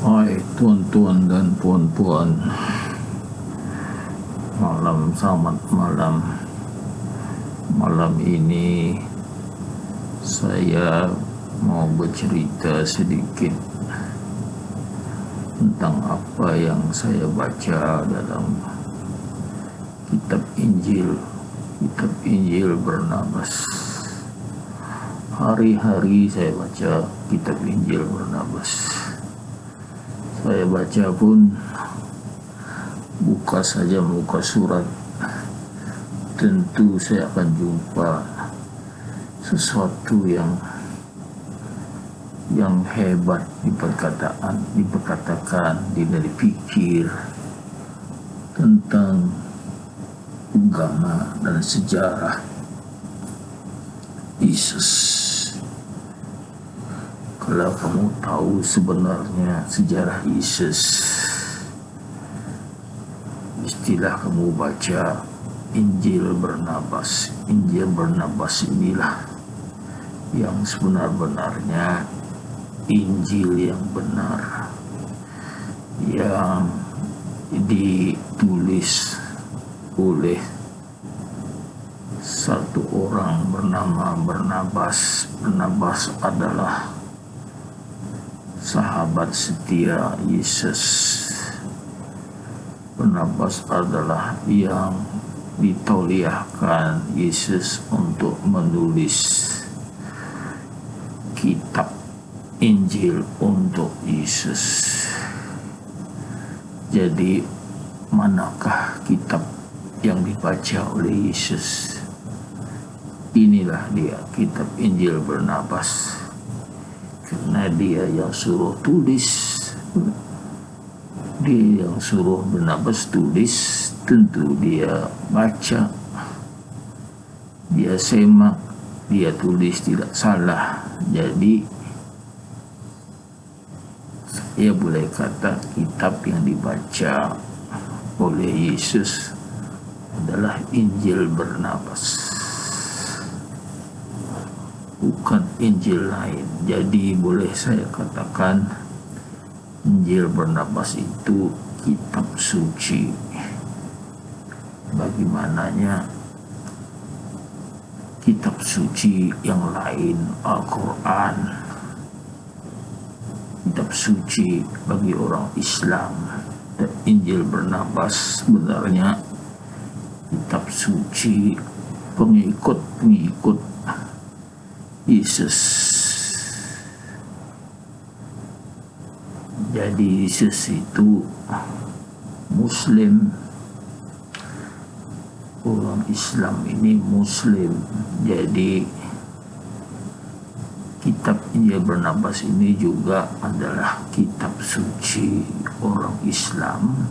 Hai tuan-tuan dan puan-puan, selamat malam. Malam ini saya mau bercerita sedikit tentang apa yang saya baca dalam kitab Injil Barnabas. Hari-hari saya baca kitab Injil Barnabas. Saya baca pun buka surat, tentu saya akan jumpa sesuatu yang hebat diperkatakan, dipikir tentang agama dan sejarah Yesus. Kalau kamu tahu sebenarnya sejarah Yesus, istilah kamu baca Injil Barnabas. Injil Barnabas inilah yang sebenar-benarnya Injil yang benar, yang ditulis oleh satu orang bernama Barnabas. Barnabas adalah sahabat setia Yesus. Barnabas adalah yang ditauliahkan Yesus untuk menulis kitab Injil untuk Yesus. Jadi manakah kitab yang dibaca oleh Yesus? Inilah dia, kitab Injil Barnabas. Karena dia yang suruh tulis, dia yang suruh Barnabas tulis, tentu dia baca, dia semak, dia tulis tidak salah. Jadi saya boleh kata kitab yang dibaca oleh Yesus adalah Injil Barnabas, bukan Injil lain. Jadi boleh saya katakan Injil Barnabas itu kitab suci. Bagaimananya kitab suci yang lain, Al-Quran, kitab suci bagi orang Islam. Dan Injil Barnabas sebenarnya kitab suci pengikut Yesus. Jadi Yesus itu Muslim, orang Islam ini Muslim. Jadi kitab Injil Barnabas ini juga adalah kitab suci orang Islam,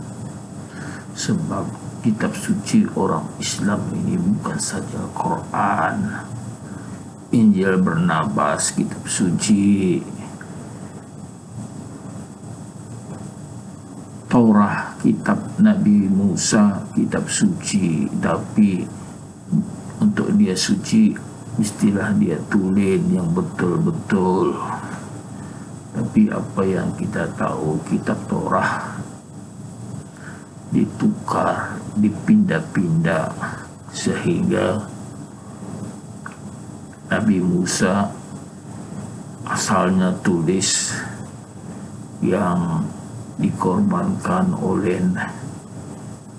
sebab kitab suci orang Islam ini bukan saja Quran. Injil Barnabas kitab suci, Taurat kitab Nabi Musa kitab suci, tapi untuk dia suci mestilah dia tulis yang betul-betul. Tapi apa yang kita tahu, kitab Taurat ditukar, dipindah-pindah, sehingga Nabi Musa asalnya tulis yang dikorbankan oleh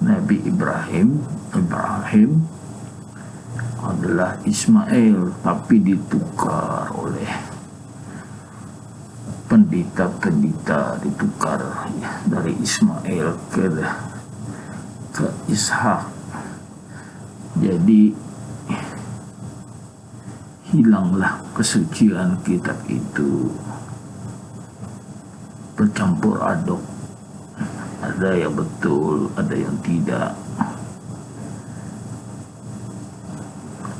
Nabi Ibrahim adalah Ismail, tapi ditukar oleh pendeta, ditukar dari Ismail ke Ishak. Jadi hilanglah kesucian kitab itu, bercampur aduk, ada yang betul, ada yang tidak.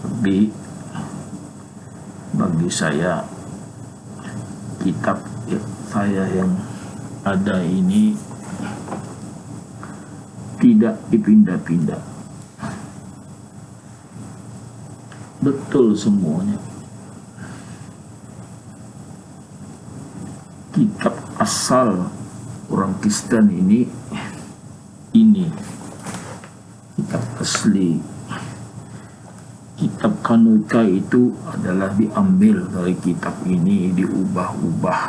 Tapi bagi saya, kitab saya yang ada ini tidak dipindah-pindah, betul semuanya. Kitab asal orang Kristen ini kitab asli. Kitab Kanuka itu adalah diambil dari kitab ini, diubah-ubah.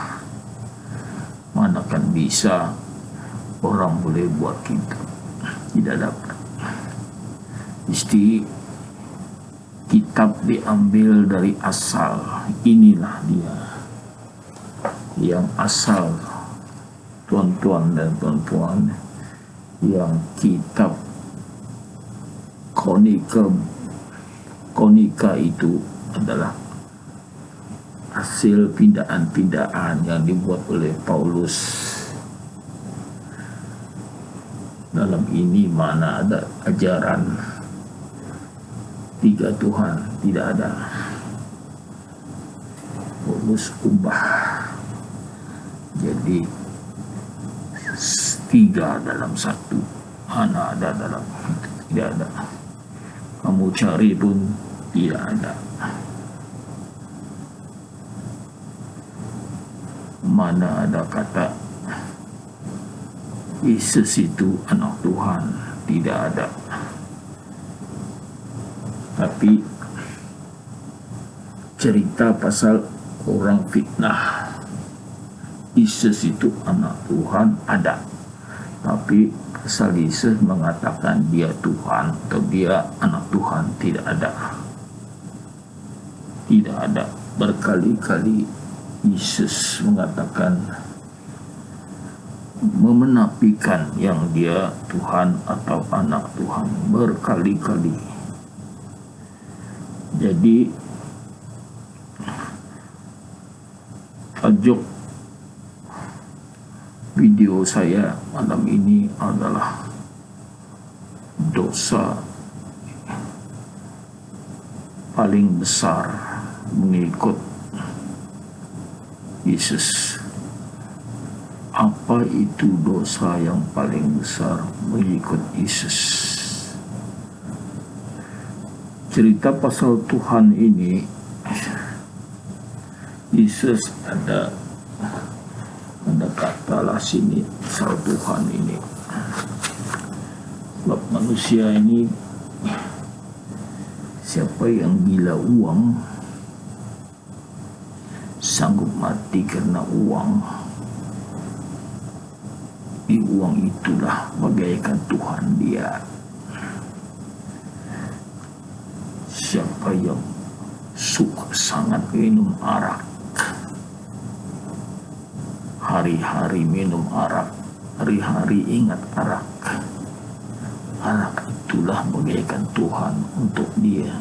Mana kan bisa orang boleh buat kitab? Tidak dapat. Mesti kitab diambil dari asal. Inilah dia yang asal, tuan-tuan dan tuan-puan, yang kitab Konika itu adalah hasil pindaan-pindaan yang dibuat oleh Paulus. Dalam ini mana ada ajaran 3 Tuhan, tidak ada. Paulus ubah jadi 3 dalam 1. Mana ada dalam itu, tidak ada. Kamu cari pun tidak ada. Mana ada kata Yesus itu anak Tuhan, tidak ada. Tapi cerita pasal orang fitnah Yesus itu anak Tuhan ada. Tapi pasal Yesus mengatakan dia Tuhan atau dia anak Tuhan, tidak ada. Tidak ada. Berkali-kali Yesus mengatakan, memenafikan yang dia Tuhan atau anak Tuhan, berkali-kali. Jadi tajuk video saya malam ini adalah dosa paling besar mengikut Yesus. Apa itu dosa yang paling besar mengikut Yesus? Cerita pasal Tuhan ini, Yesus ada katalah sini pasal Tuhan ini. Sebab manusia ini, siapa yang gila uang, sanggup mati karena uang. Di uang itulah bagaikan Tuhan dia. Siapa yang suka sangat minum arak, hari-hari minum arak, hari-hari ingat arak, arak itulah bagaikan Tuhan untuk dia.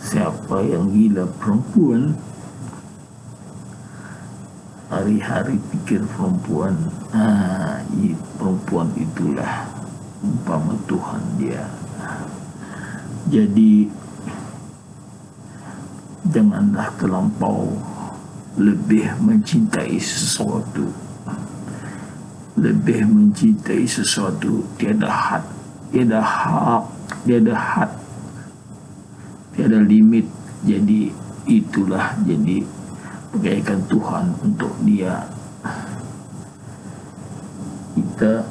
Siapa yang gila perempuan, hari-hari pikir perempuan, perempuan itulah umpama Tuhan dia. Jadi janganlah terlampau lebih mencintai sesuatu, tiada had, tiada limit. Jadi itulah jadi bagaikan Tuhan untuk dia. Kita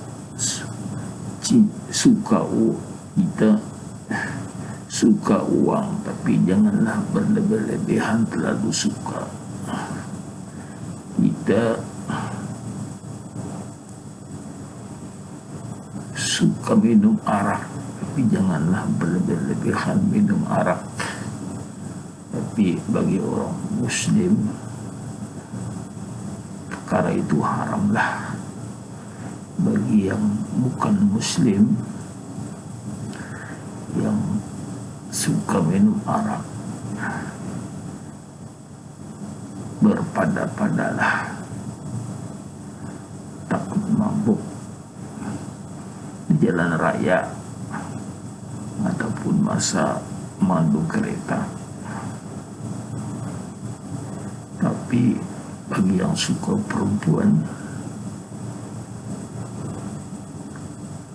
suka uang, tapi janganlah berlebih-lebihan terlalu suka. Kita suka minum arak, tapi janganlah berlebih-lebihan minum arak. Tapi bagi orang Muslim, perkara itu haramlah. Bagi yang bukan Muslim, yang suka minum arak, berpada-padalah, takut mabuk di jalan raya ataupun masa mandu kereta. Tapi bagi yang suka perempuan,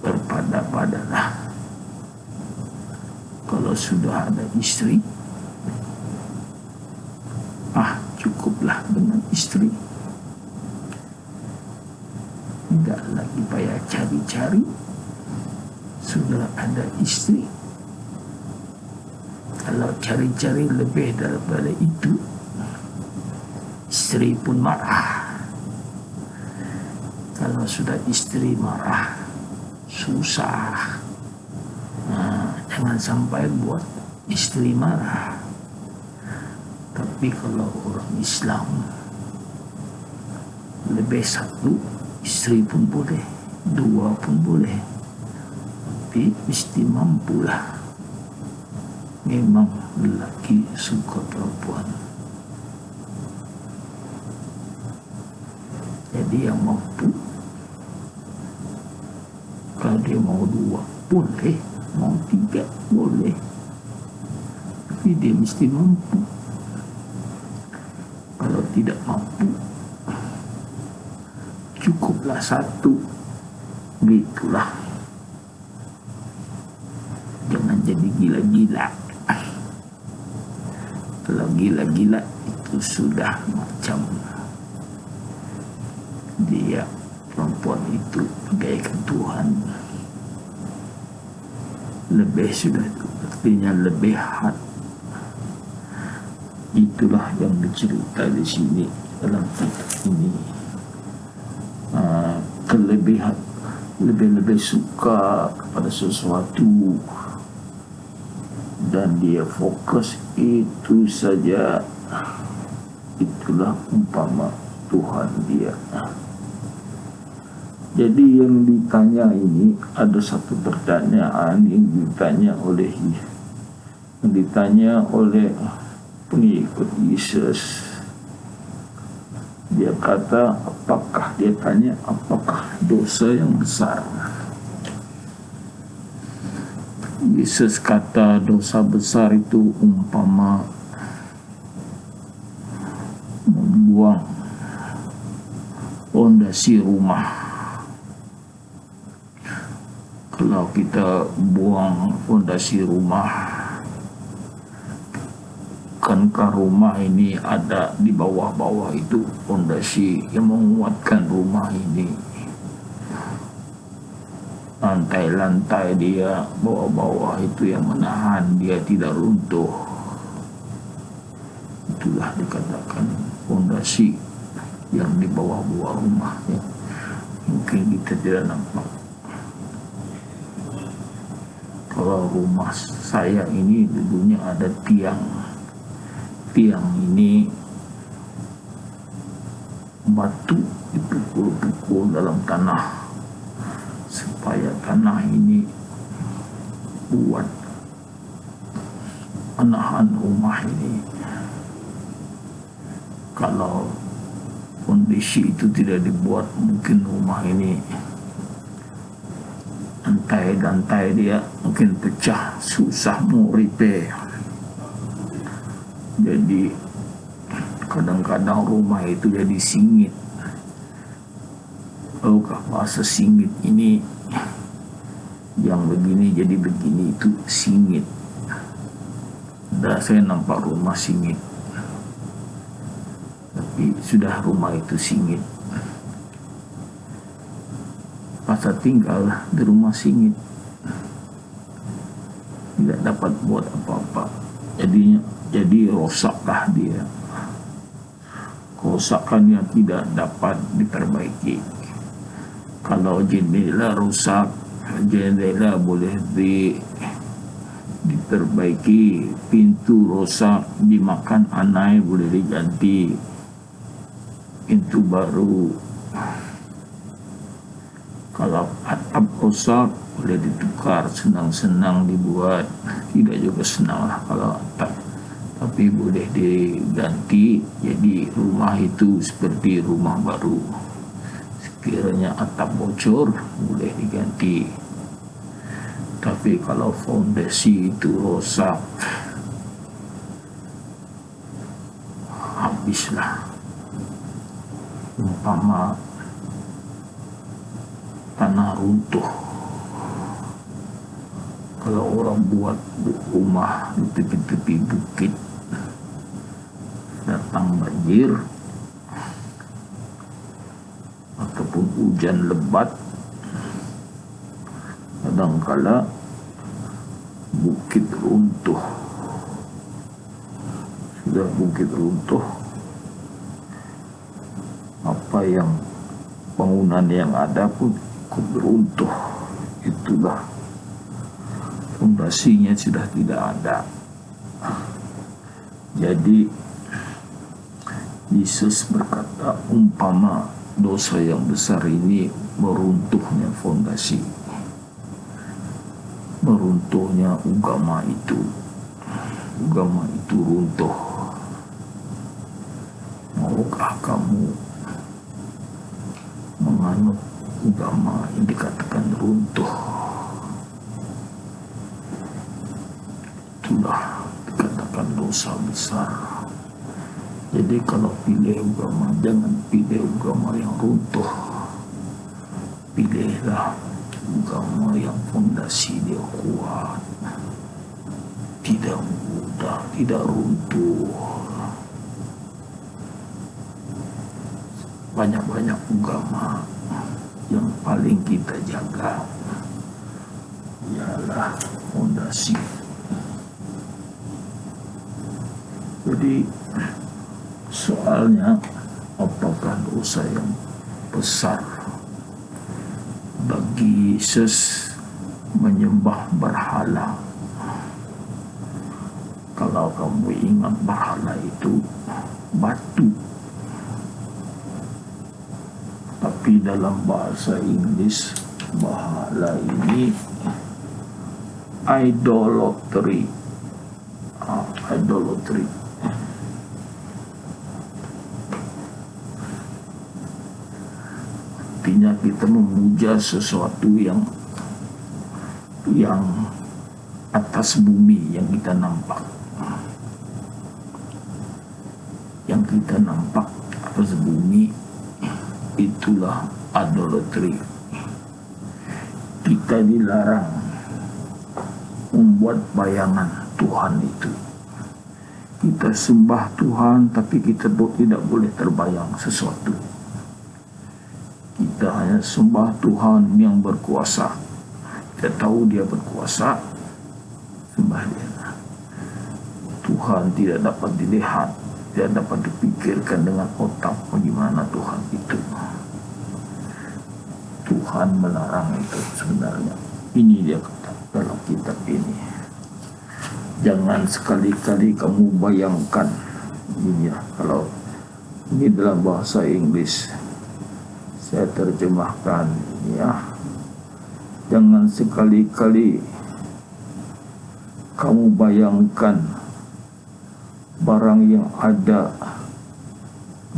berpada-padalah. Kalau sudah ada istri, cukuplah dengan istri. tidak lagi payah cari-cari, sudah ada istri. Kalau cari-cari lebih daripada itu, istri pun marah. Kalau sudah istri marah, susah. Jangan sampai buat istri marah. Tapi kalau orang Islam, lebih satu istri pun boleh, dua pun boleh, tapi mesti mampulah. Memang lelaki suka perempuan, jadi yang mampu, kalau dia mau dua boleh, mau tiga boleh, tapi dia mesti mampu. Kalau tidak mampu, cukuplah satu, gitulah. Jangan jadi gila-gila. Kalau gila-gila itu sudah macam dia, perempuan itu bagaikan Tuhan. Lebih sudah itu artinya lebih hat. Itulah yang dicerita di sini dalam kitab ini. Kelebihan, lebih suka kepada sesuatu dan dia fokus itu saja. Itulah umpama Tuhan dia. Jadi yang ditanya ini, ada satu pertanyaan yang ditanya oleh pengikut Yesus. Dia kata, apakah dosa yang besar? Yesus kata dosa besar itu umpama membuang fondasi rumah. Kalau kita buang fondasi rumah, bukankah rumah ini ada di bawah-bawah itu fondasi yang menguatkan rumah ini? Lantai-lantai dia, bawah-bawah itu yang menahan dia tidak runtuh. Itulah dikatakan fondasi yang di bawah-bawah rumah ya. Mungkin kita tidak nampak. Kalau rumah saya ini dulunya ada tiang ini batu dipukul-pukul dalam tanah supaya tanah ini buat menahan rumah ini. Kalau kondisi itu tidak dibuat, mungkin rumah ini lantai dia mungkin pecah, susah mau repair. Jadi kadang-kadang rumah itu jadi singit. Bahasa singit ini, yang begini jadi begini itu singit. Dan saya nampak rumah singit, tapi sudah rumah itu singit. Masa tinggal di rumah singit, tidak dapat buat apa-apa. Jadi rosaklah dia. Kerusakannya tidak dapat diperbaiki. Kalau jendela rusak, jendela boleh diperbaiki. Pintu rusak, dimakan anai boleh diganti pintu baru. Kalau atap rusak boleh ditukar, senang-senang dibuat. Tidak juga senanglah kalau atap, tapi boleh diganti jadi rumah itu seperti rumah baru. Sekiranya atap bocor boleh diganti, tapi kalau fondasi itu rusak, habislah. Umpama tanah runtuh, kalau orang buat rumah di tepi-tepi bukit, datang banjir ataupun hujan lebat, kadangkala bukit runtuh. Sudah bukit runtuh, apa yang bangunan yang ada pun ikut runtuh. Itulah fondasinya sudah tidak ada. Jadi Yesus berkata, umpama dosa yang besar ini meruntuhnya fondasi, meruntuhnya agama itu runtuh. Maukah kamu menganut agama yang dikatakan runtuh? Itulah dikatakan dosa besar. Jadi kalau pilih agama, jangan pilih agama yang runtuh. Pilihlah agama yang fondasi dia kuat, tidak mudah, tidak runtuh. Banyak-banyak agama, yang paling kita jaga ialah fondasi. Jadi soalnya, apakah dosa yang besar bagi Yesus menyembah berhala? Kalau kamu ingat, berhala itu batu. Tapi dalam bahasa Inggris, berhala ini idolatry. Idolatry. Artinya kita memuja sesuatu yang atas bumi yang kita nampak. Yang kita nampak atas bumi, itulah idolatry. Kita dilarang membuat bayangan Tuhan itu. Kita sembah Tuhan, tapi kita tidak boleh terbayang sesuatu. Kita hanya sembah Tuhan yang berkuasa. Kita tahu dia berkuasa, sembah dia. Tuhan tidak dapat dilihat, tidak dapat dipikirkan dengan otak bagaimana Tuhan itu. Tuhan melarang itu sebenarnya. Ini dia kata dalam kitab ini. Jangan sekali-kali kamu bayangkan, ini ya, kalau ini dalam bahasa Inggris, saya terjemahkan ya. Jangan sekali-kali kamu bayangkan barang yang ada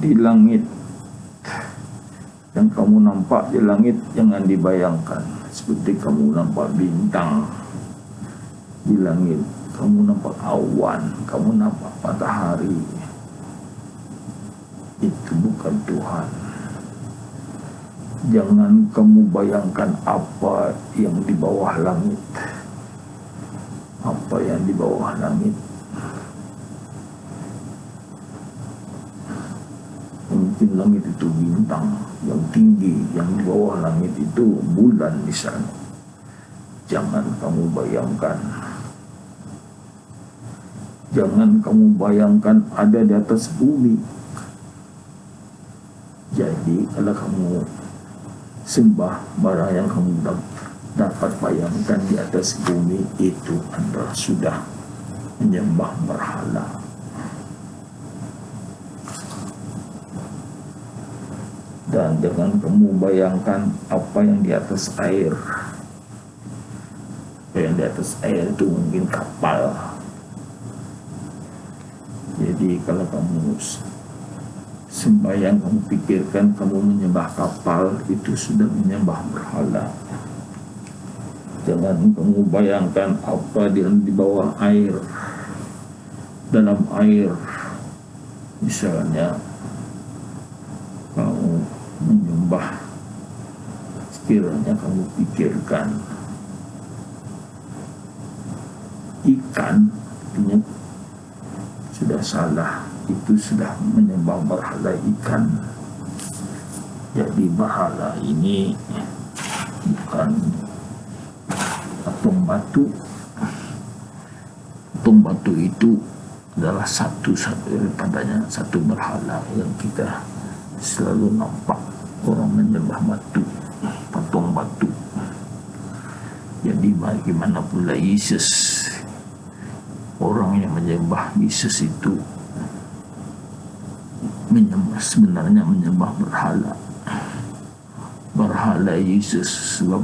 di langit. Yang kamu nampak di langit jangan dibayangkan. Seperti kamu nampak bintang di langit, kamu nampak awan, kamu nampak matahari. Itu bukan Tuhan. Jangan kamu bayangkan apa yang di bawah langit. Apa yang di bawah langit. Mungkin langit itu bintang yang tinggi, yang di bawah langit itu bulan misalnya. Jangan kamu bayangkan. Jangan kamu bayangkan ada di atas bumi. Jadi kalau kamu sembah barang yang kamu dapat bayangkan di atas bumi, itu Anda sudah menyembah berhala. Dan jangan kamu bayangkan apa yang di atas air. Apa yang di atas air itu mungkin kapal. Jadi kalau kamu sembahyang, kamu pikirkan kamu menyembah kapal, itu sudah menyembah berhala. Jangan kamu bayangkan apa di bawah air, dalam air. Misalnya kamu menyembah, sekiranya kamu pikirkan ikan, artinya sudah salah. Itu sudah menyembah berhala ikan. Jadi berhala ini bukan patung batu. Patung batu itu adalah satu daripadanya, satu berhala yang kita selalu nampak orang menyembah batu, patung batu. Jadi bagaimana pula Yesus, orang yang menyembah Yesus itu sebenarnya menyembah berhala Yesus, sebab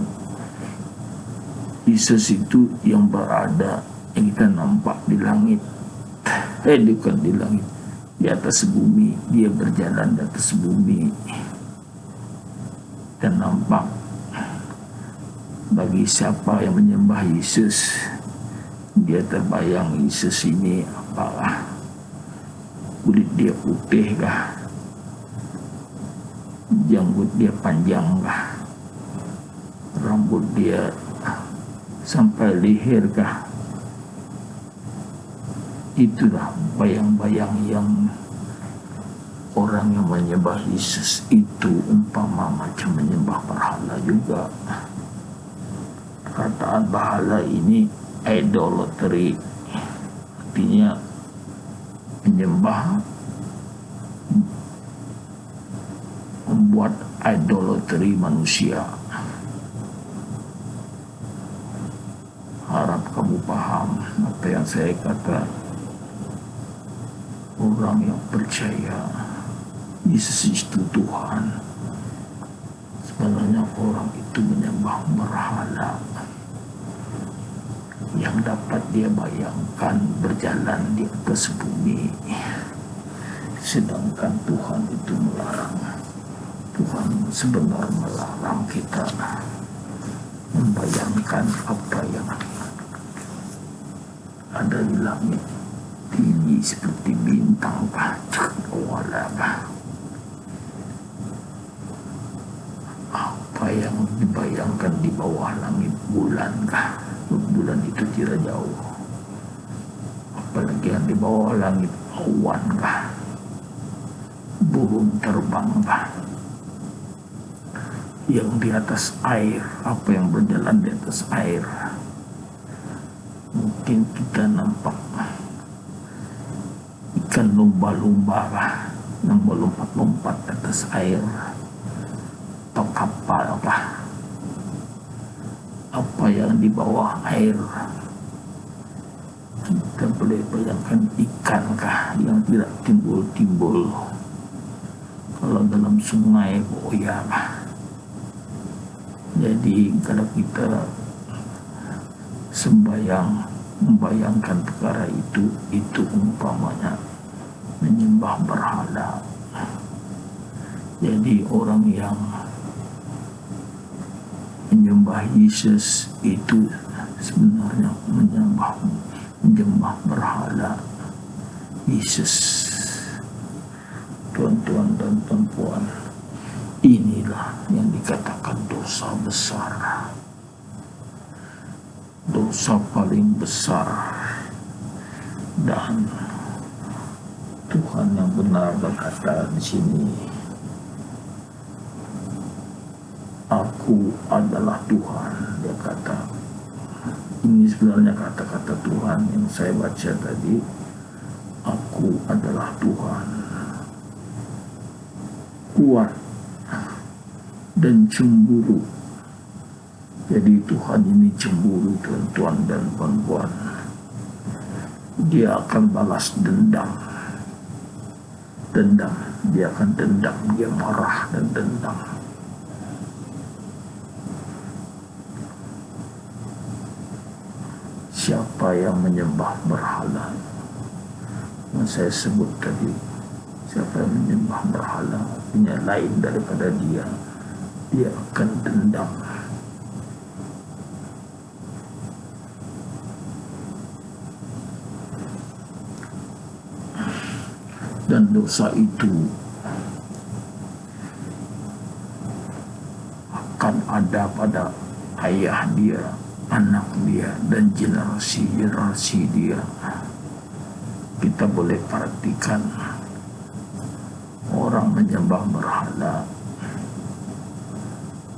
Yesus itu yang berada, yang kita nampak di langit, bukan di langit, di atas bumi. Dia berjalan di atas bumi dan nampak. Bagi siapa yang menyembah Yesus, dia terbayang Yesus ini apakah kulit dia putih kah, janggut dia panjang kah, rambut dia sampai leher kah. Itulah bayang-bayang yang orang yang menyembah Yesus itu umpama macam menyembah berhala juga. Perkataan berhala ini idolatry, artinya menyembah, membuat idolatry manusia. Harap kamu paham apa yang saya kata. Orang yang percaya Yesus itu Tuhan, sebenarnya orang itu menyembah berhala yang dapat dia bayangkan berjalan di atas bumi. Sedangkan Tuhan itu melarang. Tuhan sebenarnya melarang kita membayangkan apa yang ada di langit, tinggi seperti bintang kah, cakrawala kah, apa yang dibayangkan di bawah langit, bulan kah. Bulan itu tidak jauh, apalagi yang di bawah langit, awan kah, burung terbang kah, yang di atas air, apa yang berjalan di atas air. Mungkin kita nampak ikan lumba-lumba kah, yang melompat-lompat di atas air, atau kapal kah, apa yang di bawah air. Kita boleh bayangkan ikan kah yang tidak timbul-timbul, kalau dalam sungai buaya kah. Jadi kalau kita membayangkan perkara itu umpamanya menyembah berhala. Jadi orang yang menyembah Yesus itu sebenarnya menyembah berhala Yesus. Tuan-tuan dan tuan-puan, inilah yang dikatakan dosa besar, dosa paling besar. Dan Tuhan yang benar berkata di sini, Aku adalah Tuhan. Dia kata, ini sebenarnya kata-kata Tuhan yang saya baca tadi. Aku adalah Tuhan, kuat dan cemburu. Jadi Tuhan ini cemburu, tuan-tuan dan puan-puan. Dia akan balas dendam. Dia akan dendam, dia marah dan dendam. Siapa yang menyembah berhala yang saya sebut tadi, siapa yang menyembah berhala artinya lain daripada dia akan dendam. Dan dosa itu akan ada pada ayah dia, anak dia, dan generasi dia. Kita boleh perhatikan orang menyembah berhala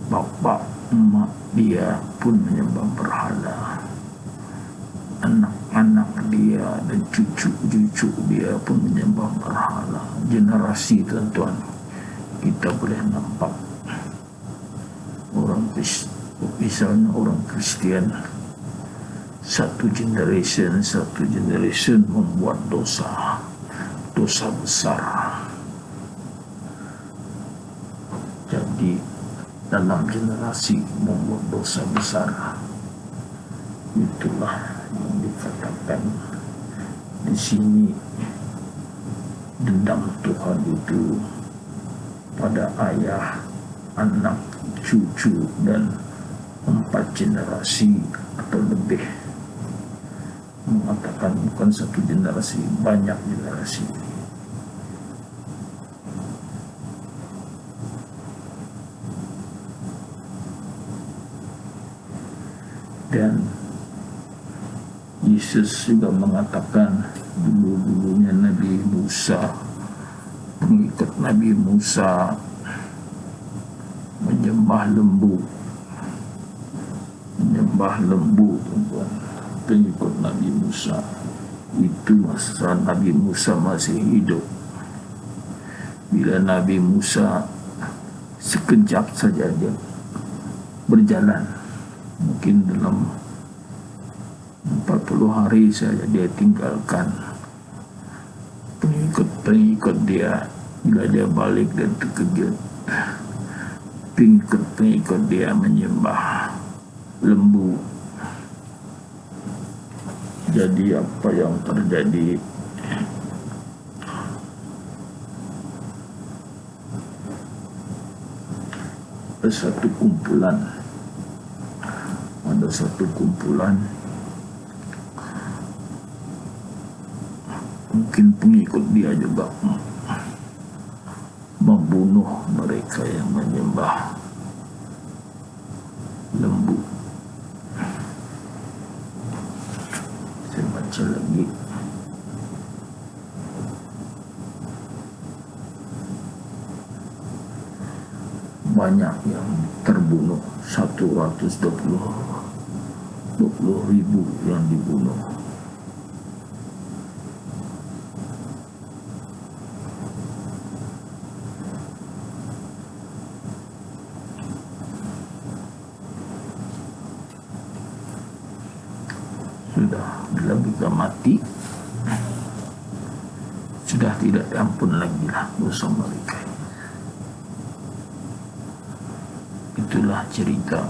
bapak emak dia pun menyembah berhala, anak-anak dia dan cucu-cucu dia pun menyembah berhala. Generasi, tuan-tuan, kita boleh nampak misalnya orang Kristian, satu generation membuat dosa besar. Jadi dalam generasi membuat dosa besar, itulah yang dikatakan di sini, dendam Tuhan itu pada ayah, anak, cucu, dan 4 generasi atau lebih. Mengatakan bukan satu generasi, banyak generasi. Dan Yesus juga mengatakan dulu-dulunya Nabi Musa, pengikut Nabi Musa menyembah lembu, tuan-tuan. Pengikut Nabi Musa itu masa Nabi Musa masih hidup. Bila Nabi Musa sekejap saja dia berjalan, mungkin dalam 40 hari saja dia tinggalkan pengikut dia. Bila dia balik dan terkejut, pengikut dia menyembah lembu. Jadi apa yang terjadi? Ada satu kumpulan, mungkin pengikut dia juga membunuh mereka yang menyembah lembu. Saya baca lagi. Banyak yang terbunuh, 120.000 yang dibunuh. Sudah, bila mereka mati, sudah tidak diampun lagi lah dosa mereka. Itulah cerita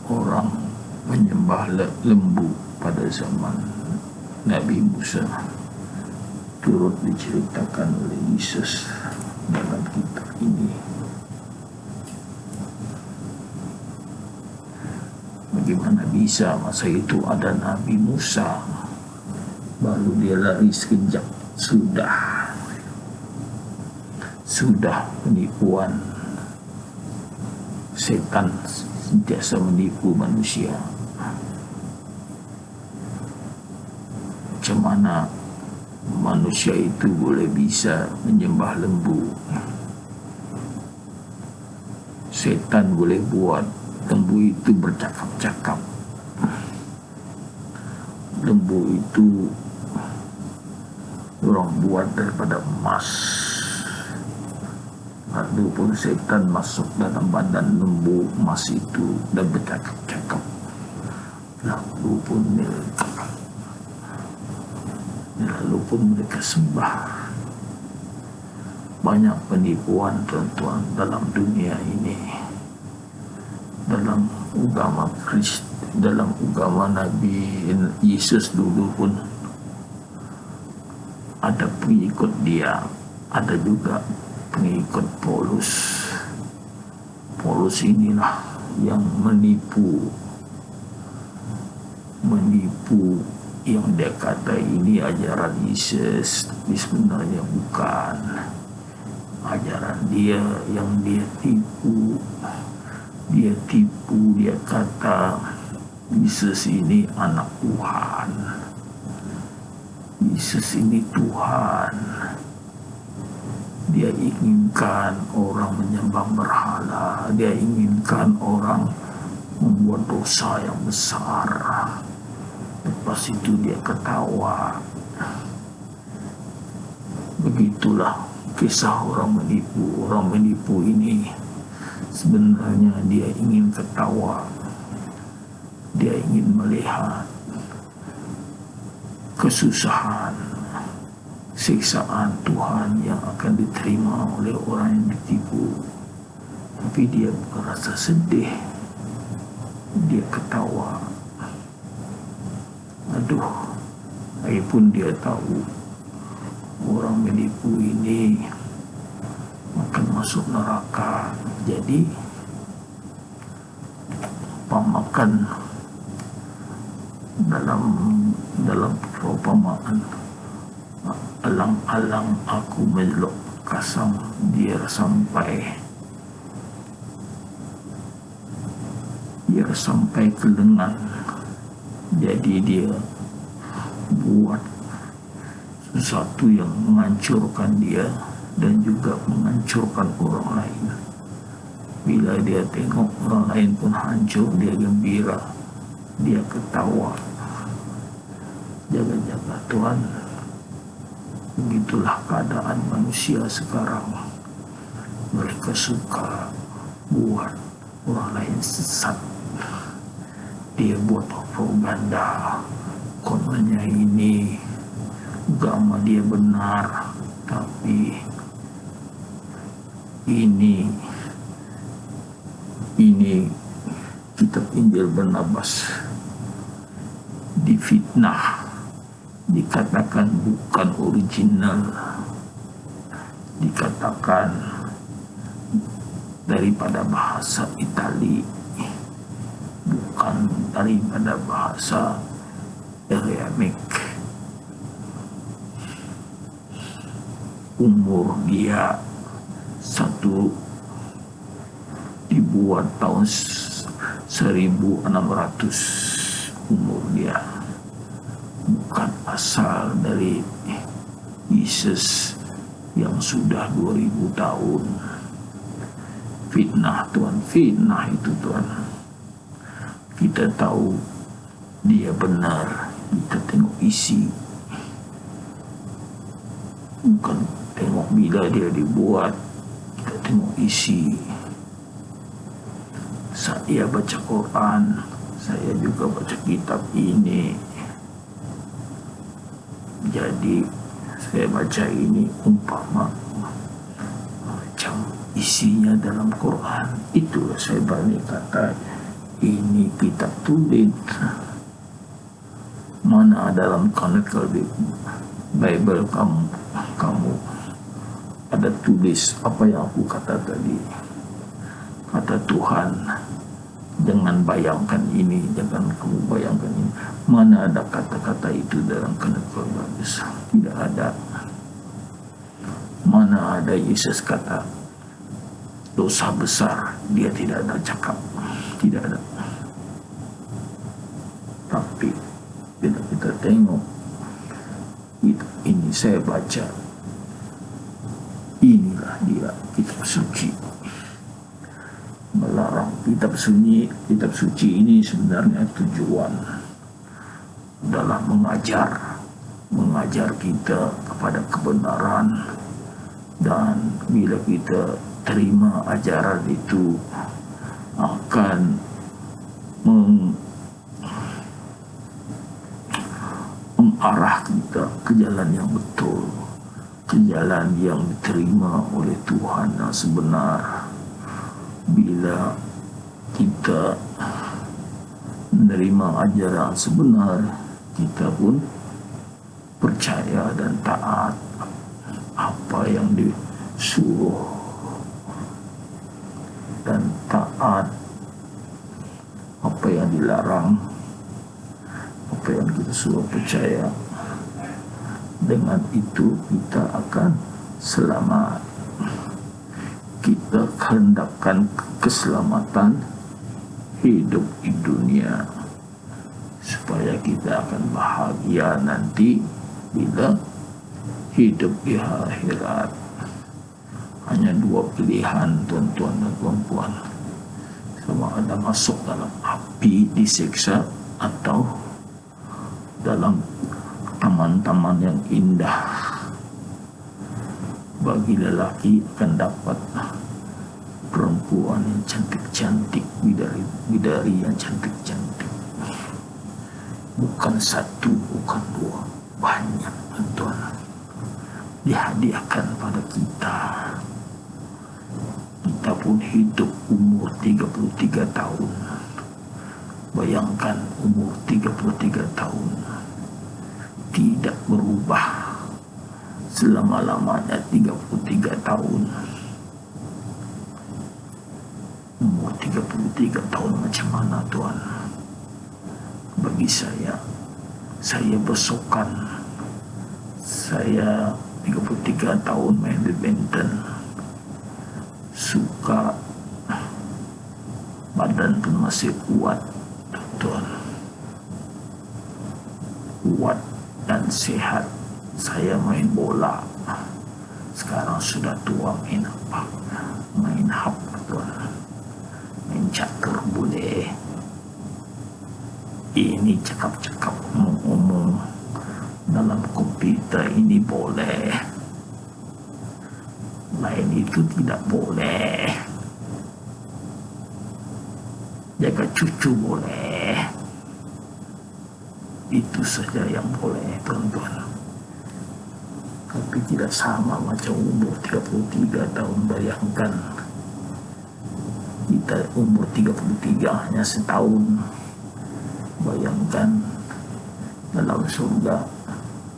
orang menyembah lembu pada zaman Nabi Musa, turut diceritakan oleh Yesus dalam kitab ini. Bagaimana bisa masa itu ada Nabi Musa, baru dia lari sekejap, sudah penipuan setan sentiasa menipu manusia. Macam mana manusia itu boleh bisa menyembah lembu? Setan boleh buat lembu itu bercakap-cakap. Lembu itu orang buat daripada emas. Lalu pun setan masuk dalam badan lembu emas itu dan bercakap-cakap. Lalu pun mereka sembah. Banyak penipuan, tuan-tuan, dalam dunia ini. Dalam agama Kristi, dalam agama Nabi Yesus dulu pun ada pengikut dia, ada juga pengikut Paulus. Paulus inilah yang menipu yang dia kata ini ajaran Yesus, tapi sebenarnya bukan. Ajaran dia yang dia tipu. Dia kata Yesus ini anak Tuhan, Yesus ini Tuhan. Dia inginkan orang menyembah berhala, dia inginkan orang membuat dosa yang besar. Lepas itu dia ketawa. Begitulah kisah orang menipu. Orang menipu ini sebenarnya dia ingin ketawa. Dia ingin melihat kesusahan, siksaan Tuhan yang akan diterima oleh orang yang ditipu. Tapi dia merasa sedih. Dia ketawa. Aduh, walaupun dia tahu orang menipu ini akan masuk neraka. Jadi pamakan dalam perumpamaan, alang-alang aku melok kasam dia sampai ke lengan. Jadi dia buat sesuatu yang menghancurkan dia dan juga menghancurkan orang lain. Bila dia tengok orang lain pun hancur, dia gembira, dia ketawa. Jaga-jaga Tuhan. Begitulah keadaan manusia sekarang. Mereka suka buat orang lain sesat. Dia buat propaganda, kononnya ini agama dia benar, tapi ini kitab Injil Barnabas difitnah, dikatakan bukan original, dikatakan daripada bahasa Itali, bukan daripada bahasa Arameik. Umur dia dibuat tahun 1600 umur dia, bukan asal dari Yesus yang sudah 2000 tahun. Fitnah Tuhan, fitnah itu Tuhan. Kita tahu dia benar, kita tengok isi, bukan tengok bila dia dibuat, kita tengok isi. Saya baca Quran, saya juga baca kitab ini. Jadi saya baca ini umpama macam isinya dalam Quran. Itulah saya berani kata ini kitab tulis. Mana dalam Canonical Bible kamu ada tulis apa yang aku kata tadi. Kata Tuhan, jangan bayangkan ini, jangan kamu bayangkan ini. Mana ada kata-kata itu dalam Canonical Bible? Tidak ada. Mana ada Yesus kata dosa besar, dia tidak ada cakap, tidak ada. Tapi bila kita tengok ini, saya baca, inilah dia kitab suci. Melarang kitab suci ini sebenarnya tujuan adalah mengajar kita kepada kebenaran, dan bila kita terima ajaran itu akan mengarah kita ke jalan yang betul, ke jalan yang diterima oleh Tuhan yang sebenar. Bila kita menerima ajaran sebenar, kita pun percaya dan taat apa yang disuruh, dan taat apa yang dilarang, apa yang kita suruh percaya. Dengan itu kita akan selamat. Kita kehendakkan keselamatan hidup di dunia, supaya kita akan bahagia nanti bila hidup di akhirat. hanya dua pilihan, tuan-tuan dan puan-puan. Sama ada masuk dalam api disiksa atau dalam taman-taman yang indah. Bagi lelaki akan dapat perempuan yang cantik-cantik, bidari yang cantik-cantik. Bukan satu, bukan dua, banyak, tuan. Dihadiahkan pada kita. Kita pun hidup umur 33 tahun. Bayangkan umur 33 tahun tidak berubah selama-lamanya 33 tahun. Umur 33 tahun macam mana, tuan? Bagi saya bersokan. Saya 33 tahun main badminton. Suka, badan pun masih kuat, tuan. Kuat dan sehat. Saya main bola. Sekarang sudah tua, main apa? Main hap, tuan. Main catur boleh. Ini cakap-cakap ngomong dalam komputer ini boleh. Lain itu tidak boleh. Jaga cucu boleh. Itu saja yang boleh, tuan-tuan. Tapi tidak sama macam umur 33 tahun. Bayangkan kita umur 33 hanya setahun. Bayangkan dalam surga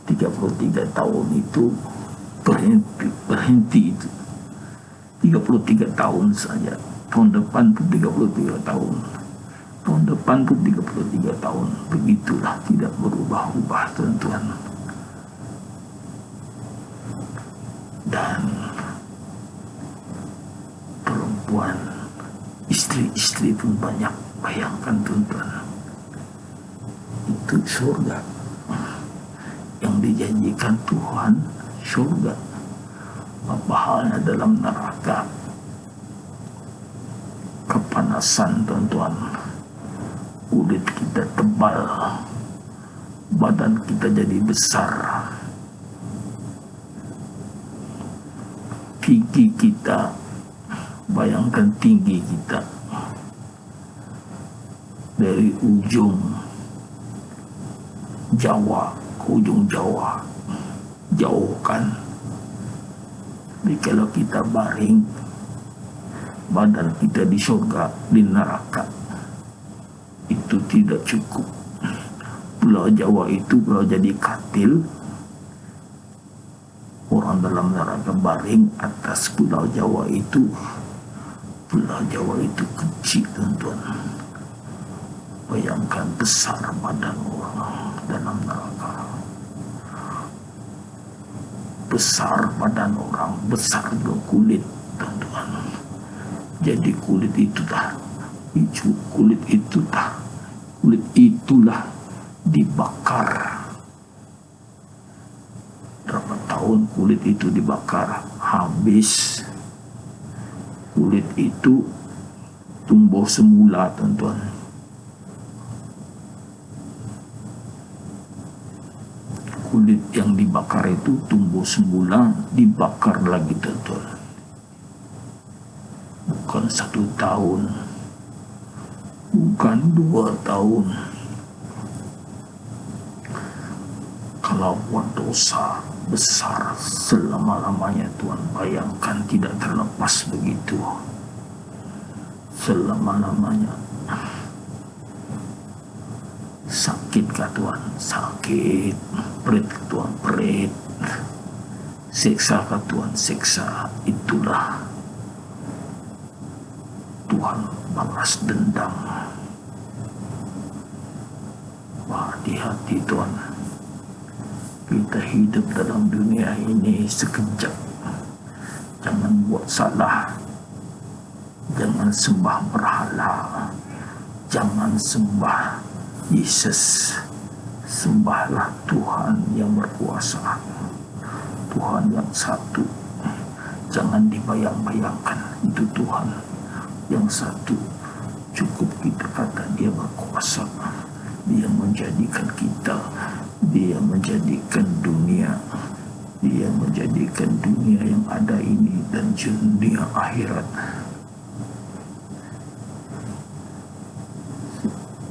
33 tahun itu berhenti itu 33 tahun saja. Tahun depan pun 33 tahun, tahun depan pun 33 tahun. Begitulah, tidak berubah-ubah, tuan-tuan. Dan perempuan, istri-istri pun banyak. Bayangkan, tuan-tuan, itu surga yang dijanjikan Tuhan. Surga, apa halnya dalam neraka? Kepanasan, tuan-tuan. Kulit kita tebal, badan kita jadi besar, tinggi kita, bayangkan tinggi kita dari ujung Jawa ke ujung Jawa, jauh kan. Jadi kalau kita baring, badan kita di surga, di neraka, itu tidak cukup. Pulau Jawa itu kalau jadi katil, orang dalam neraka baring atas Pulau Jawa itu. Pulau Jawa itu kecil, tuan-tuan. Bayangkan besar badan orang dalam neraka. Besar badan orang, besar juga kulit, tuan-tuan. Jadi kulit itulah dibakar. Berapa tahun kulit itu dibakar, habis. Kulit itu tumbuh semula, tuan-tuan. Kulit yang dibakar itu tumbuh semula, dibakar lagi, tuan-tuan. Bukan 1 tahun, bukan 2 tahun. Kalau buat dosa besar selama-lamanya, tuan, bayangkan tidak terlepas begitu. Selama-lamanya. Sakitkah, tuan? Sakit. Perit, tuan, perit. Siksakah, tuan? Siksa. Itulah Tuhan balas dendam. Hati-hati, tuan. Kita hidup dalam dunia ini sekejap. Jangan buat salah. Jangan sembah berhala. Jangan sembah Yesus. Sembahlah Tuhan yang berkuasa, Tuhan yang satu. Jangan dibayang-bayangkan, itu Tuhan. Yang satu cukup kita kata dia berkuasa. Dia menjadikan kita, dia menjadikan dunia, dia menjadikan dunia yang ada ini dan dunia akhirat.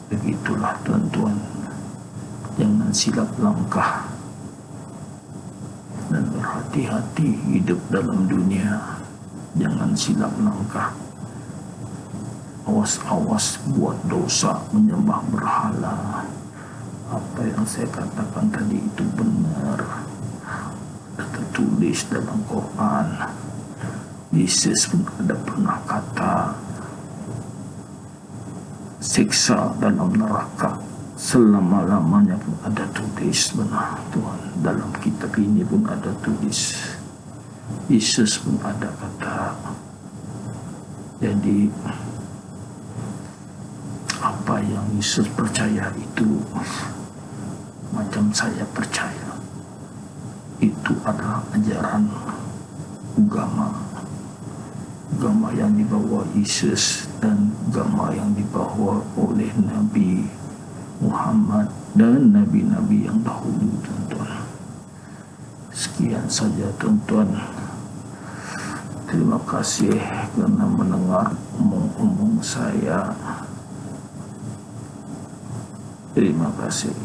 Begitulah tuan-tuan, jangan silap langkah dan berhati-hati hidup dalam dunia. Jangan silap langkah. Awas-awas buat dosa, menyembah berhala. Apa yang saya katakan tadi itu benar, tertulis dalam Quran. Yesus pun ada pernah kata, siksa dalam neraka selama-lamanya pun ada tulis. Benar Tuhan, dalam kitab ini pun ada tulis. Yesus pun ada kata. Jadi apa yang Yesus percaya itu macam saya percaya. Itu adalah ajaran agama yang dibawa Yesus dan agama yang dibawa oleh Nabi Muhammad dan nabi-nabi yang dahulu, tuan-tuan. Sekian saja, tuan-tuan. Terima kasih karena mendengar omong-omong saya. Terima kasih.